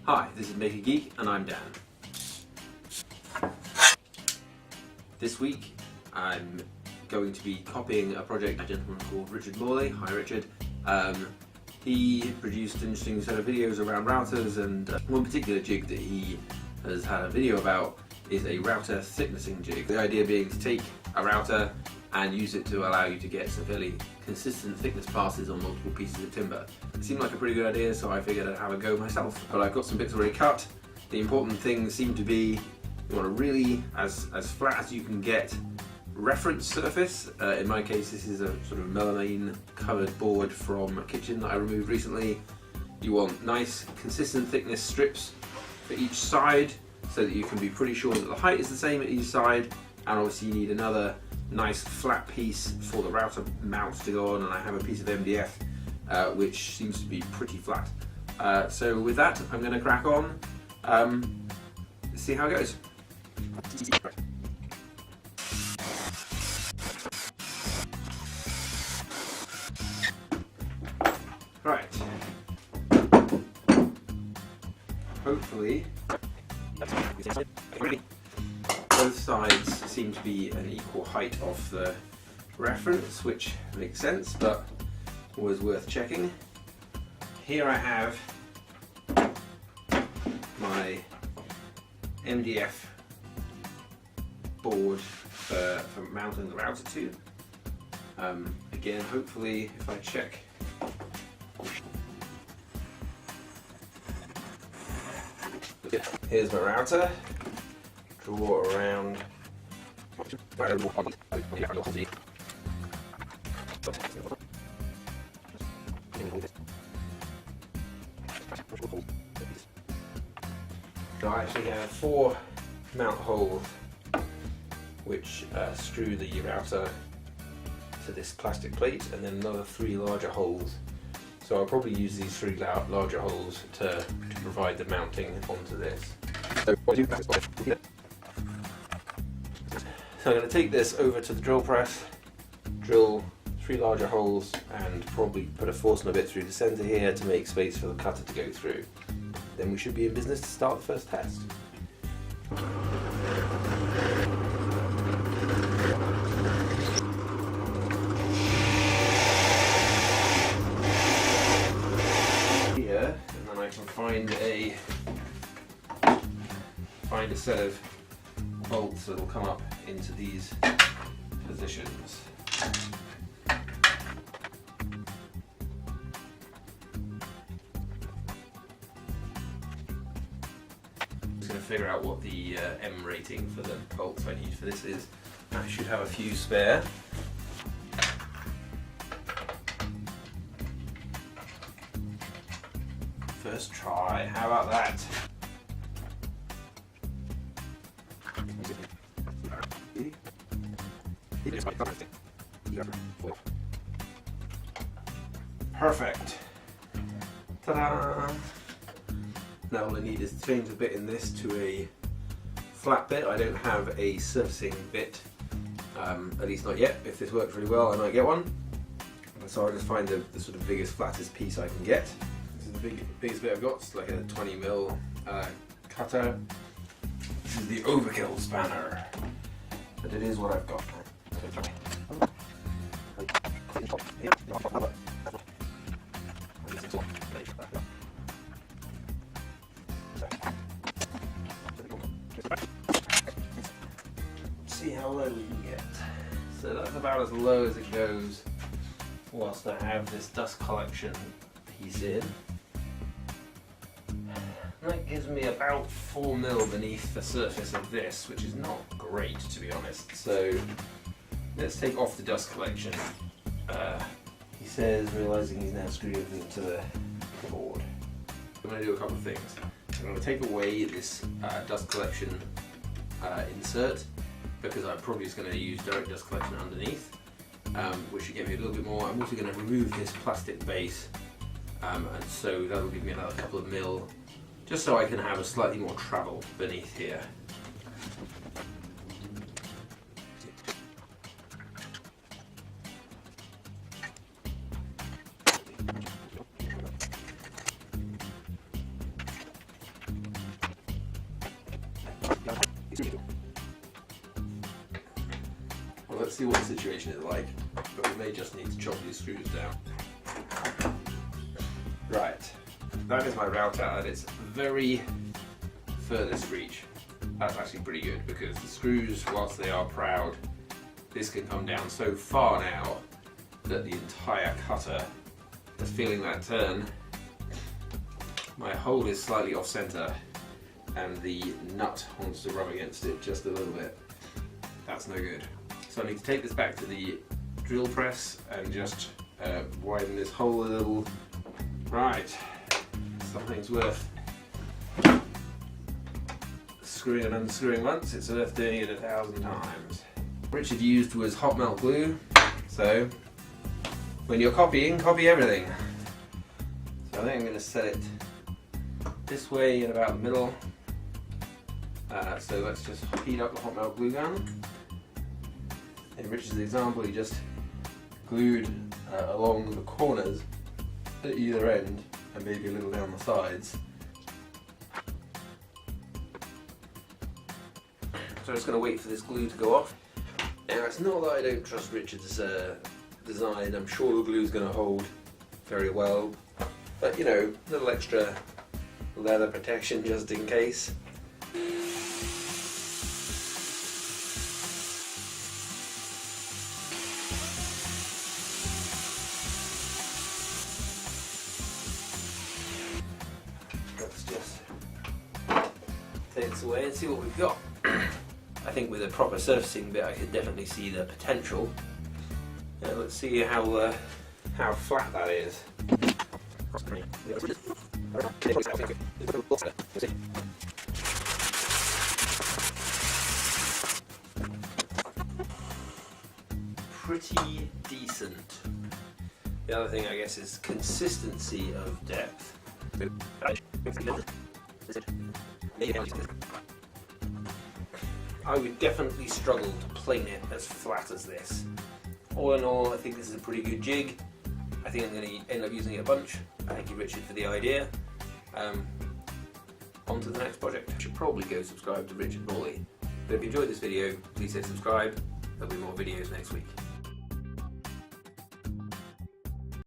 Hi, this is Make a Geek and I'm Dan. This week I'm going to be copying a project by a gentleman called Richard Morley. Hi Richard. He produced an interesting set of videos around routers, and one particular jig that he has had a video about is a router thicknessing jig. The idea being to take a router and use it to allow you to get some fairly consistent thickness passes on multiple pieces of timber. It seemed like a pretty good idea, so I figured I'd have a go myself. But I've got some bits already cut. The important things seem to be you want a really as flat as you can get reference surface. In my case, this is a sort of melamine covered board from a kitchen that I removed recently. You want nice consistent thickness strips for each side so that you can be pretty sure that the height is the same at each side, and obviously you need another nice flat piece for the router mount to go on, and I have a piece of MDF which seems to be pretty flat. So with that, I'm going to crack on, see how it goes. Right. Hopefully both sides seem to be an equal height of the reference, which makes sense, but was worth checking. Here I have my MDF board for mounting the router to. Again, hopefully if I check here's my router, draw around so I actually have 4 mount holes which screw the router to this plastic plate, and then another 3 larger holes. So I'll probably use these 3 larger holes to provide the mounting onto this. So I'm going to take this over to the drill press, drill 3 larger holes, and probably put a Forstner bit through the centre here to make space for the cutter to go through. Then we should be in business to start the first test. Here, and then I can find a set of bolts that will come up into these positions. Just going to figure out what the M rating for the bolts I need for this is. I should have a few spare. First try, how about that? Perfect. Ta-da! Now all I need is to change the bit in this to a flat bit. I don't have a surfacing bit, at least not yet. If this works really well, I might get one. So I'll just find the sort of biggest, flattest piece I can get. This is the biggest bit I've got. It's like a 20mm cutter. This is the overkill spanner, but it is what I've got. See how low we can get. So that's about as low as it goes whilst I have this dust collection piece in. And that gives me about 4mm beneath the surface of this, which is not great, to be honest. So let's take off the dust collection. He says, realising he's now screwed everything to the board. I'm going to do a couple of things. I'm going to take away this dust collection insert, because I'm probably just going to use direct dust collection underneath, which should give me a little bit more. I'm also going to remove this plastic base, and so that will give me another couple of mil, just so I can have a slightly more travel beneath here. see what the situation is like, but we may just need to chop these screws down. Right, that is my router at its very furthest reach. That's actually pretty good because the screws, whilst they are proud, this can come down so far now that the entire cutter is feeling that turn. My hole is slightly off centre and the nut wants to rub against it just a little bit. That's no good. So I need to take this back to the drill press and just widen this hole a little. Right, something's worth screwing and unscrewing once, it's worth doing it 1,000 times. Richard used was hot melt glue, so when you're copying, copy everything. So I think I'm going to set it this way in about the middle. So let's just heat up the hot melt glue gun. In Richard's example, he just glued along the corners at either end and maybe a little down the sides. So I'm just going to wait for this glue to go off. Now it's not that I don't trust Richard's design, I'm sure the glue is going to hold very well, but you know, a little extra leather protection just in case. Let's just take this away and see what we've got. I think with a proper surfacing bit I could definitely see the potential. Let's see how flat that is. Pretty decent. The other thing I guess is consistency of depth. I would definitely struggle to plane it as flat as this. All in all, I think this is a pretty good jig. I think I'm going to end up using it a bunch. Thank you, Richard, for the idea. On to the next project. I should probably go subscribe to Richard Morley. But if you enjoyed this video, please hit subscribe. There'll be more videos next week.